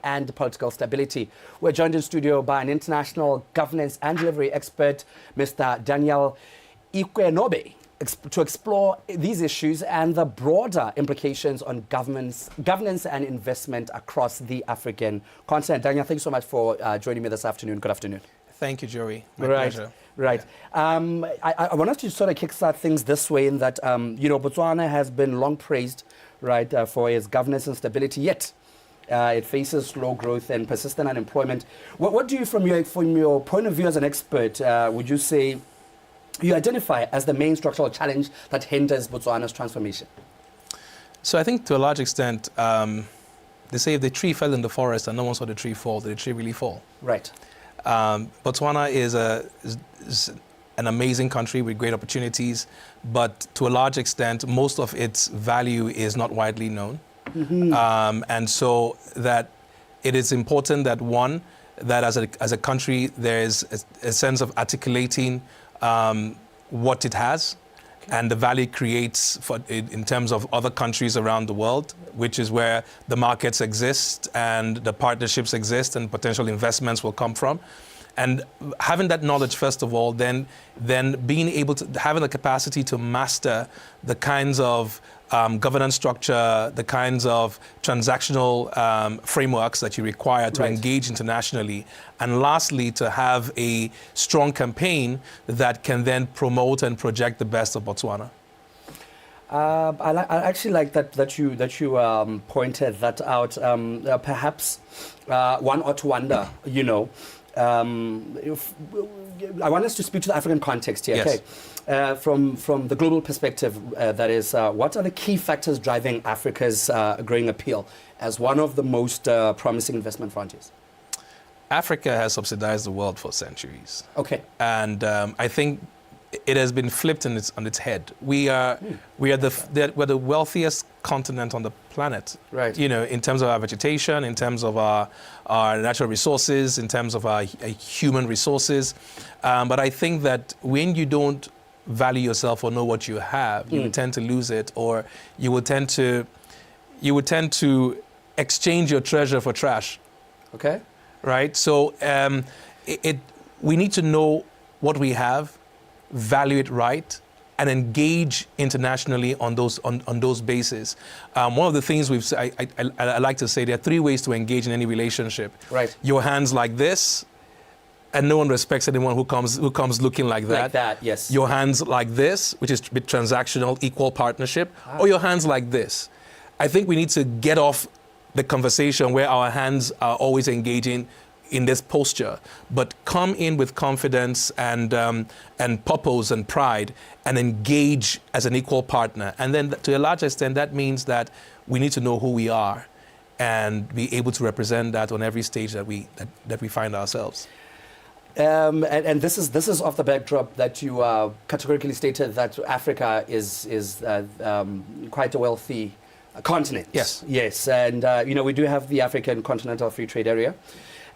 and political stability. We're joined in studio by an international governance and delivery expert, Mr. Daniel Ikuenobe, to explore these issues and the broader implications on governance and investment across the African continent. Daniel, thanks so much for joining me this afternoon. Good afternoon. Thank you, Joey. My pleasure. Right. Yeah. I want us to sort of kickstart things this way in that, Botswana has been long praised, right, for its governance and stability, yet it faces slow growth and persistent unemployment. What do you, from your point of view as an expert, would you say you identify as the main structural challenge that hinders Botswana's transformation? So I think to a large extent, they say if the tree fell in the forest and no one saw the tree fall, did the tree really fall? Right. Botswana is an amazing country with great opportunities, but to a large extent, most of its value is not widely known. Mm-hmm. And so that it is important that, one, that as a country, there is a sense of articulating what it has and the value it creates in terms of other countries around the world, which is where the markets exist and the partnerships exist and potential investments will come from. And having that knowledge, first of all, then being able to, having the capacity to master the kinds of governance structure, the kinds of transactional frameworks that you require to engage internationally. And lastly, to have a strong campaign that can then promote and project the best of Botswana. I actually like that you pointed that out. Perhaps one ought to wonder, I want us to speak to the African context here. Yes. Okay. From the global perspective, that is, what are the key factors driving Africa's growing appeal as one of the most promising investment frontiers? Africa has subsidized the world for centuries. Okay. And I think it has been flipped on its head. We're the wealthiest continent on the planet. Right. In terms of our vegetation, in terms of our natural resources, in terms of our human resources. But I think that when you don't value yourself or know what you have, you would tend to lose it, or you would tend to exchange your treasure for trash. Okay. Right. So we need to know what we have, value it right, and engage internationally on those bases. One of the things I like to say, there are three ways to engage in any relationship. Right. Your hands like this, and no one respects anyone who comes looking like that. Like that, yes. Your hands like this, which is a bit transactional, equal partnership, or your hands like this. I think we need to get off the conversation where our hands are always engaging in this posture, but come in with confidence and purpose and pride and engage as an equal partner. And then to a large extent, that means that we need to know who we are and be able to represent that on every stage that we find ourselves. And this is off the backdrop that you categorically stated that Africa is quite a wealthy continent. Yes. Yes. And, we do have the African Continental Free Trade Area.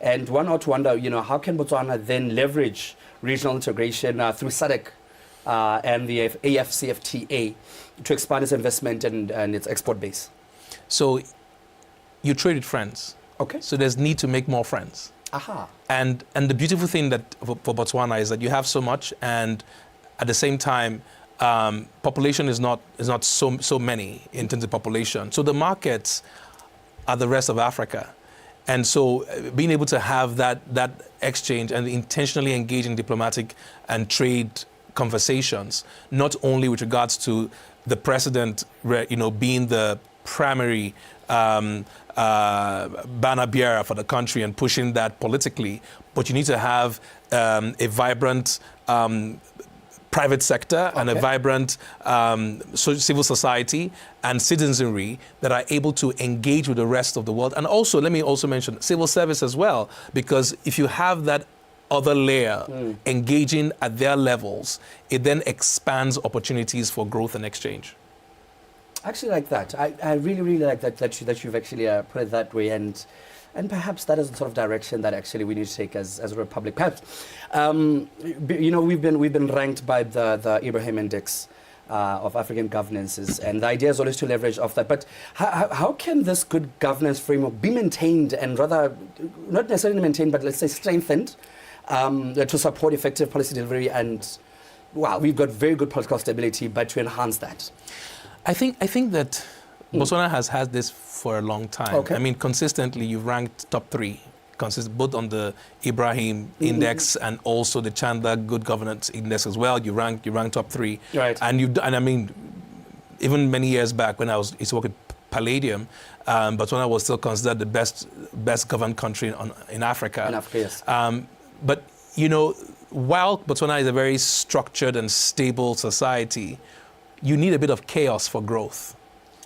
And one ought to wonder, how can Botswana then leverage regional integration through SADC and the AFCFTA to expand its investment and its export base? So you trade with friends. Okay. So there's need to make more friends. Aha. And the beautiful thing that for Botswana is that you have so much, and at the same time, population is not so many in terms of population. So the markets are the rest of Africa. And so being able to have that exchange and intentionally engage in diplomatic and trade conversations, not only with regards to the president, being the primary banner bearer for the country and pushing that politically, but you need to have a vibrant private sector and a vibrant civil society and citizenry that are able to engage with the rest of the world. And also, let me also mention civil service as well, because if you have that other layer engaging at their levels, it then expands opportunities for growth and exchange. I actually like that. I really, really like that you've actually put it that way. And perhaps that is the sort of direction that actually we need to take as a republic. Perhaps, we've been ranked by the Ibrahim index of African governances, and the idea is always to leverage off that. But how can this good governance framework be maintained, and rather, not necessarily maintained, but let's say strengthened, to support effective policy delivery? And wow, we've got very good political stability, but to enhance that. I think that Botswana has had this for a long time. Okay. I mean, consistently, you've ranked top 3, both on the Ibrahim index and also the Chandler Good Governance Index as well. You rank top 3. Right. And I mean, even many years back when I used to work at Palladium, Botswana was still considered the best governed country in Africa. In Africa, yes. But you know, while Botswana is a very structured and stable society, you need a bit of chaos for growth.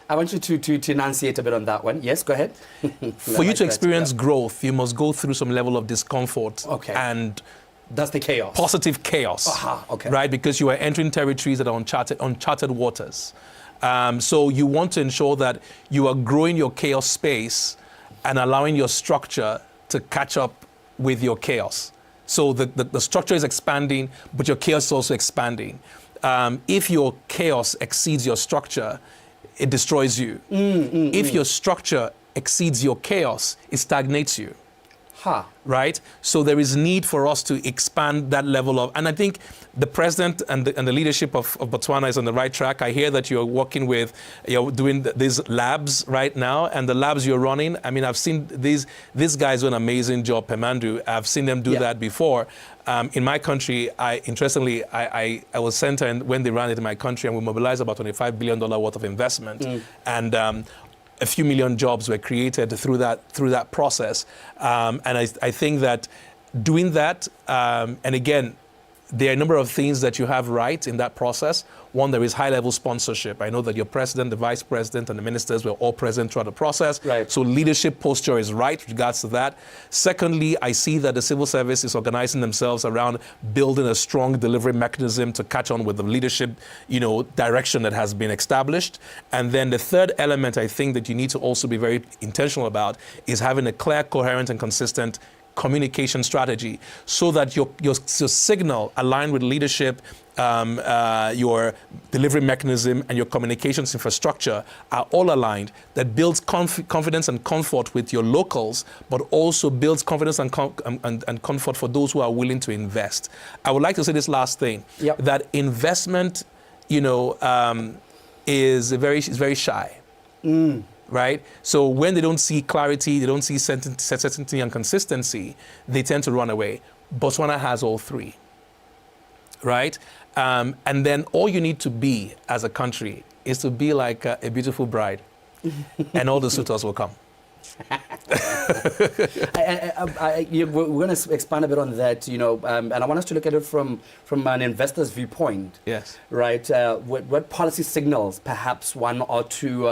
I want you to enunciate a bit on that one. Yes, go ahead. For you to experience growth, you must go through some level of discomfort. Okay. And that's the chaos. Positive chaos. Okay. Right? Because you are entering territories that are uncharted waters. So you want to ensure that you are growing your chaos space and allowing your structure to catch up with your chaos. So the structure is expanding, but your chaos is also expanding. If your chaos exceeds your structure, it destroys you. If your structure exceeds your chaos, it stagnates you. Right? So there is need for us to expand that level of, and I think the president and the leadership of Botswana is on the right track. I hear that you're working with, you're doing these labs right now, and the labs you're running, I mean, I've seen these guys do an amazing job, Pemandu. I've seen them do that before. In my country, I was sent in when they ran it in my country, and we mobilized about $25 billion worth of investment. And a few million jobs were created through that process. And I think that doing that, and again, there are a number of things that you have right in that process. One, there is high-level sponsorship. I know that your president, the vice president, and the ministers were all present throughout the process. Right. So leadership posture is right with regards to that. Secondly, I see that the civil service is organizing themselves around building a strong delivery mechanism to catch on with the leadership, direction that has been established. And then the third element I think that you need to also be very intentional about is having a clear, coherent, and consistent communication strategy so that your signal aligned with leadership, your delivery mechanism, and your communications infrastructure are all aligned. That builds confidence and comfort with your locals, but also builds confidence and comfort for those who are willing to invest. I would like to say this last thing, that investment, is very shy. Right? So when they don't see clarity, they don't see certainty and consistency, they tend to run away. Botswana has all 3. Right? And then all you need to be as a country is to be like a beautiful bride, and all the suitors will come. We're going to expand a bit on that, and I want us to look at it from an investor's viewpoint. Yes. Right? What policy signals, perhaps one or two,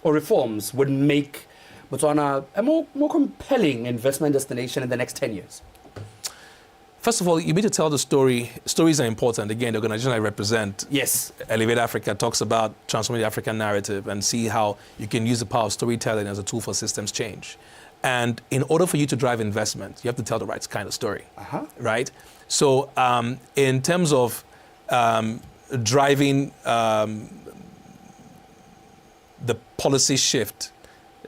or reforms would make Botswana a more compelling investment destination in the next 10 years? First of all, you need to tell the story. Stories are important. Again, the organization I represent, Elevate Africa, talks about transforming the African narrative and see how you can use the power of storytelling as a tool for systems change. And in order for you to drive investment, you have to tell the right kind of story, right? So in terms of driving the policy shift,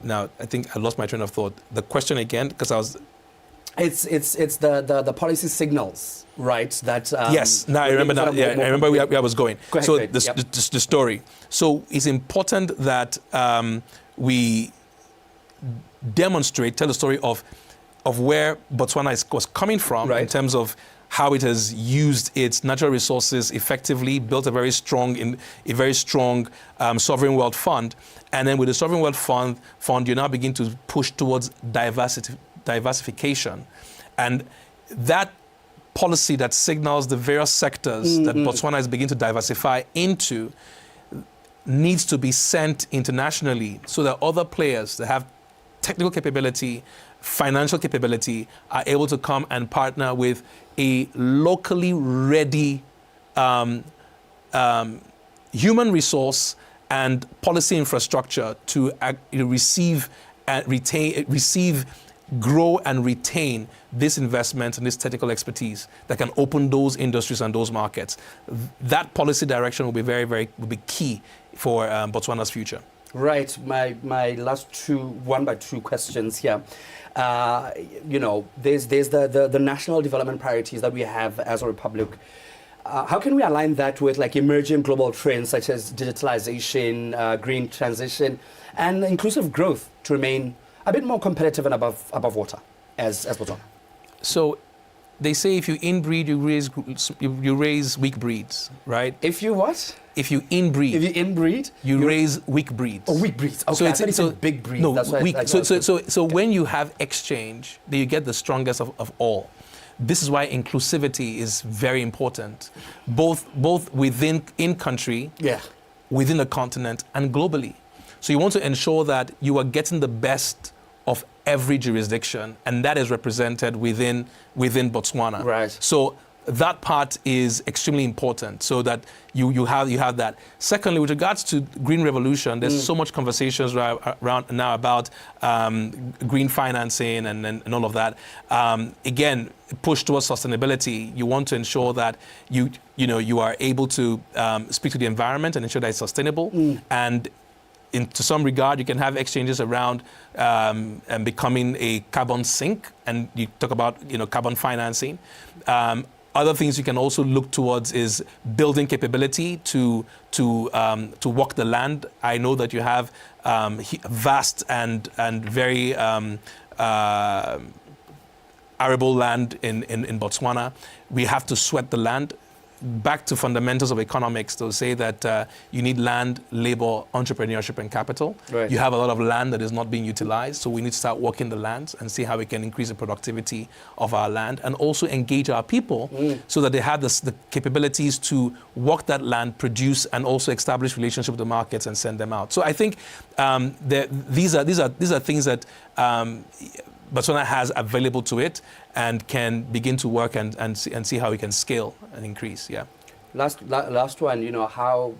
now I think I lost my train of thought. The question again, because I was... It's the policy signals, right? That yes. Now I remember that. Yeah, I remember where I was going. Go ahead, so go ahead. The story. So it's important that we demonstrate, tell the story of where Botswana was coming from in terms of how it has used its natural resources effectively, built a very strong sovereign wealth fund, and then with the sovereign wealth fund, you now begin to push towards diversification, and that policy that signals the various sectors that Botswana is beginning to diversify into needs to be sent internationally so that other players that have technical capability, financial capability, are able to come and partner with a locally ready human resource and policy infrastructure to receive grow and retain this investment and this technical expertise that can open those industries and those markets. That policy direction will be will be key for Botswana's future. Right. My last one by two questions here. There's the national development priorities that we have as a republic. How can we align that with like emerging global trends such as digitalization, green transition, and inclusive growth to remain a bit more competitive and above water as Botswana? So they say if you inbreed, you raise weak breeds, right? If you what? If you inbreed. If you inbreed, you raise weak breeds. Oh, weak breeds. Okay, so big breeds. No, that's weak. So when you have exchange, then you get the strongest of all. This is why inclusivity is very important, both in country, within the continent, and globally. So you want to ensure that you are getting the best of every jurisdiction, and that is represented within Botswana. Right. So that part is extremely important, so that you have that. Secondly, with regards to green revolution, there's so much conversations around now about green financing and all of that. Again, push towards sustainability. You want to ensure that you are able to speak to the environment and ensure that it's sustainable. And to some regard, you can have exchanges around becoming a carbon sink, and you talk about carbon financing. Other things you can also look towards is building capability to walk the land. I know that you have vast and very arable land in Botswana. We have to sweat the land. Back to fundamentals of economics, they'll say that you need land, labor, entrepreneurship, and capital. Right. You have a lot of land that is not being utilized, so we need to start working the lands and see how we can increase the productivity of our land, and also engage our people so that they have the capabilities to work that land, produce, and also establish relationships with the markets and send them out. So I think these are things that Botswana has available to it and can begin to work and see how we can scale and increase. Yeah. Last one. How,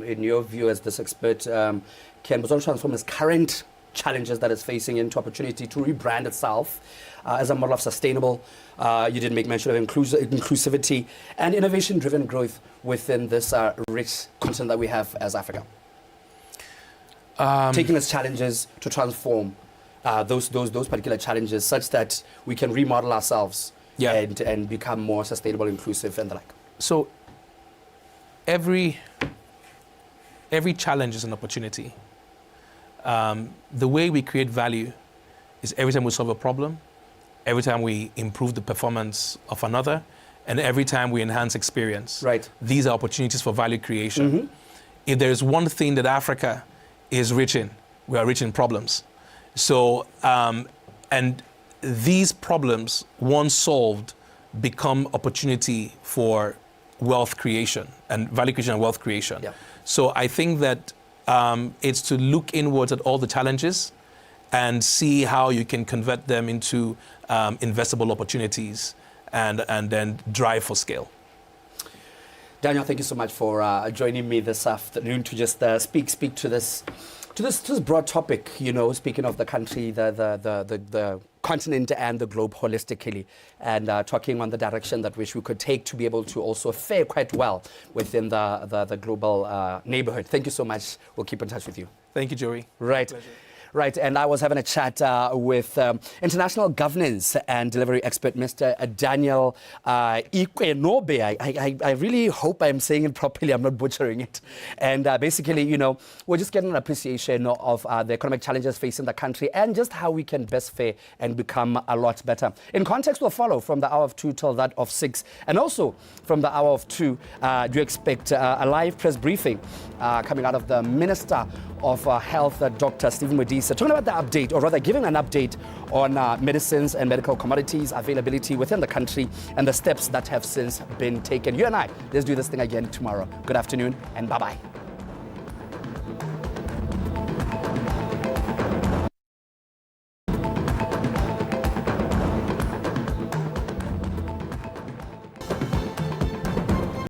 in your view as this expert, can Botswana transform its current challenges that it's facing into opportunity to rebrand itself as a model of sustainable? You did make mention of inclusivity and innovation-driven growth within this rich continent that we have as Africa. Taking its challenges to transform those particular challenges such that we can remodel ourselves and become more sustainable, inclusive, and the like. So every challenge is an opportunity. The way we create value is every time we solve a problem, every time we improve the performance of another, and every time we enhance experience. Right. These are opportunities for value creation. If there is one thing that Africa is rich in, we are rich in problems. So, and these problems, once solved, become opportunity for wealth creation and value creation and wealth creation. Yeah. So I think that it's to look inwards at all the challenges and see how you can convert them into investable opportunities and then drive for scale. Daniel, thank you so much for joining me this afternoon to just speak to this broad topic, speaking of the country, the continent and the globe holistically, and talking on the direction that which we could take to be able to also fare quite well within the global neighborhood. Thank you so much. We'll keep in touch with you. Thank you, Joey. Right. Pleasure. Right, and I was having a chat with international governance and delivery expert, Mr. Daniel Ikuenobe. I really hope I'm saying it properly. I'm not butchering it. And basically, we're just getting an appreciation of the economic challenges facing the country and just how we can best fare and become a lot better. In context, will follow from the hour of 2 till that of 6. And also from the hour of 2, do expect a live press briefing coming out of the Minister of Health, Dr. Stephen Modise, talking about the update, or rather giving an update on medicines and medical commodities availability within the country and the steps that have since been taken. You and I, let's do this thing again tomorrow. Good afternoon and bye-bye.